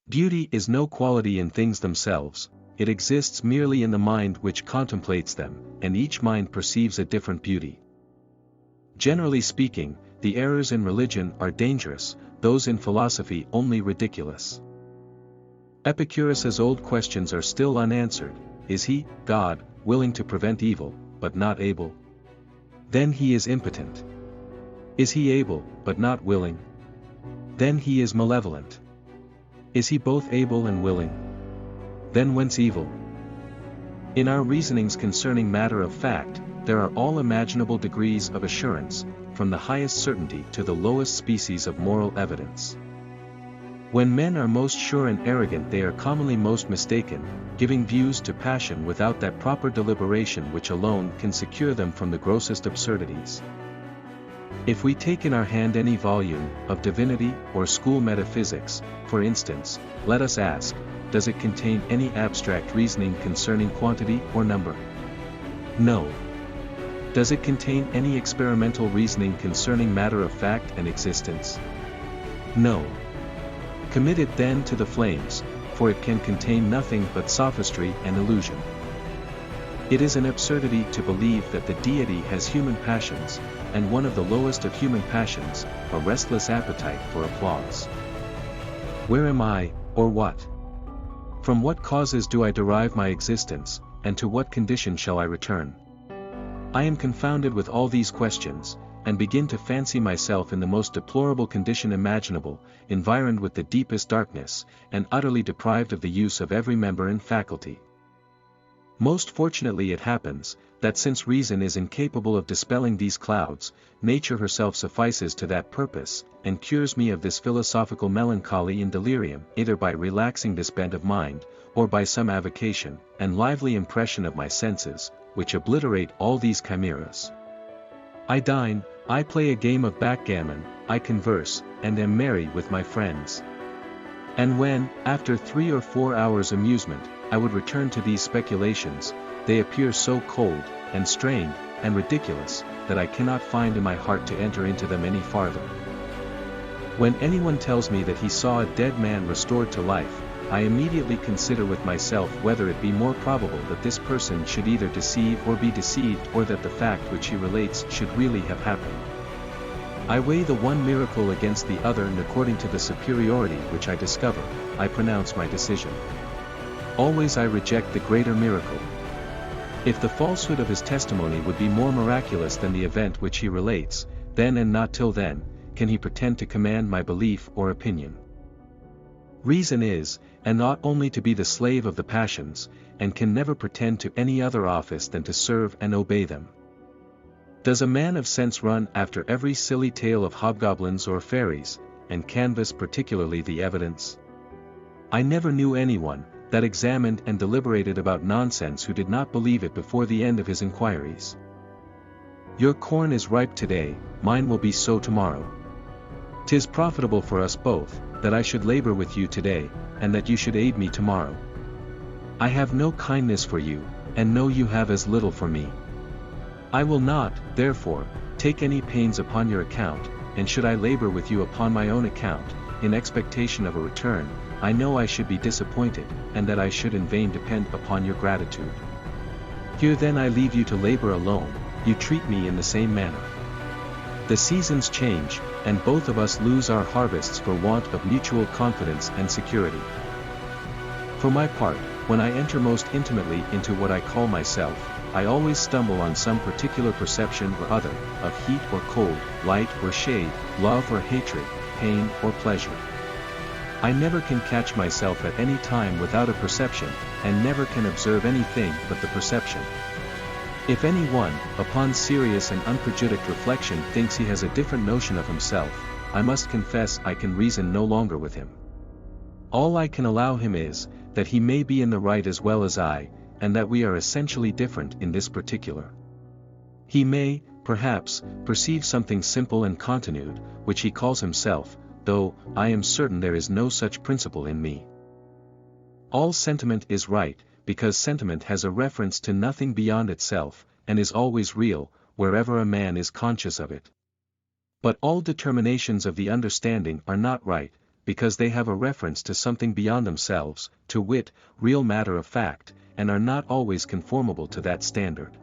Beauty is no quality in things themselves, it exists merely in the mind which contemplates them, and each mind perceives a different beauty. Generally speaking, the errors in religion are dangerous, those in philosophy only ridiculous. Epicurus's old questions are still unanswered. Is he, God, willing to prevent evil, but not able? Then he is impotent. Is he able, but not willing? Then he is malevolent. Is he both able and willing? Then whence evil? In our reasonings concerning matter of fact, there are all imaginable degrees of assurance, from the highest certainty to the lowest species of moral evidence. When men are most sure and arrogant, they are commonly most mistaken, giving views to passion without that proper deliberation which alone can secure them from the grossest absurdities. If we take in our hand any volume of divinity or school metaphysics, for instance, let us ask, does it contain any abstract reasoning concerning quantity or number? No. Does it contain any experimental reasoning concerning matter of fact and existence? No. Commit it then to the flames, for it can contain nothing but sophistry and illusion. It is an absurdity to believe that the deity has human passions, and one of the lowest of human passions, a restless appetite for applause. Where am I, or what? From what causes do I derive my existence, and to what condition shall I return? I am confounded with all these questions, and begin to fancy myself in the most deplorable condition imaginable, environed with the deepest darkness, and utterly deprived of the use of every member and faculty. Most fortunately it happens, that since reason is incapable of dispelling these clouds, nature herself suffices to that purpose, and cures me of this philosophical melancholy in delirium, either by relaxing this bent of mind, or by some avocation, and lively impression of my senses, which obliterate all these chimeras. I dine, I play a game of backgammon, I converse, and am merry with my friends. And when, after 3 or 4 hours' amusement, I would return to these speculations, they appear so cold, and strained, and ridiculous, that I cannot find in my heart to enter into them any farther. When anyone tells me that he saw a dead man restored to life, I immediately consider with myself whether it be more probable that this person should either deceive or be deceived, or that the fact which he relates should really have happened. I weigh the one miracle against the other, and according to the superiority which I discover, I pronounce my decision. Always I reject the greater miracle. If the falsehood of his testimony would be more miraculous than the event which he relates, then and not till then, can he pretend to command my belief or opinion. Reason is, and ought only to be the slave of the passions, and can never pretend to any other office than to serve and obey them. Does a man of sense run after every silly tale of hobgoblins or fairies, and canvass particularly the evidence? I never knew anyone that examined and deliberated about nonsense who did not believe it before the end of his inquiries. Your corn is ripe today, mine will be so tomorrow. 'Tis profitable for us both, that I should labor with you today, and that you should aid me tomorrow. I have no kindness for you, and know you have as little for me. I will not, therefore, take any pains upon your account, and should I labor with you upon my own account, in expectation of a return, I know I should be disappointed, and that I should in vain depend upon your gratitude. Here then I leave you to labor alone, you treat me in the same manner. The seasons change, and both of us lose our harvests for want of mutual confidence and security. For my part, when I enter most intimately into what I call myself, I always stumble on some particular perception or other, of heat or cold, light or shade, love or hatred, pain or pleasure. I never can catch myself at any time without a perception, and never can observe anything but the perception. If any one, upon serious and unprejudiced reflection, thinks he has a different notion of himself, I must confess I can reason no longer with him. All I can allow him is, that he may be in the right as well as I, and that we are essentially different in this particular. He may, perhaps, perceive something simple and continued, which he calls himself, though I am certain there is no such principle in me. All sentiment is right, because sentiment has a reference to nothing beyond itself, and is always real, wherever a man is conscious of it. But all determinations of the understanding are not right, because they have a reference to something beyond themselves, to wit, real matter of fact, and are not always conformable to that standard.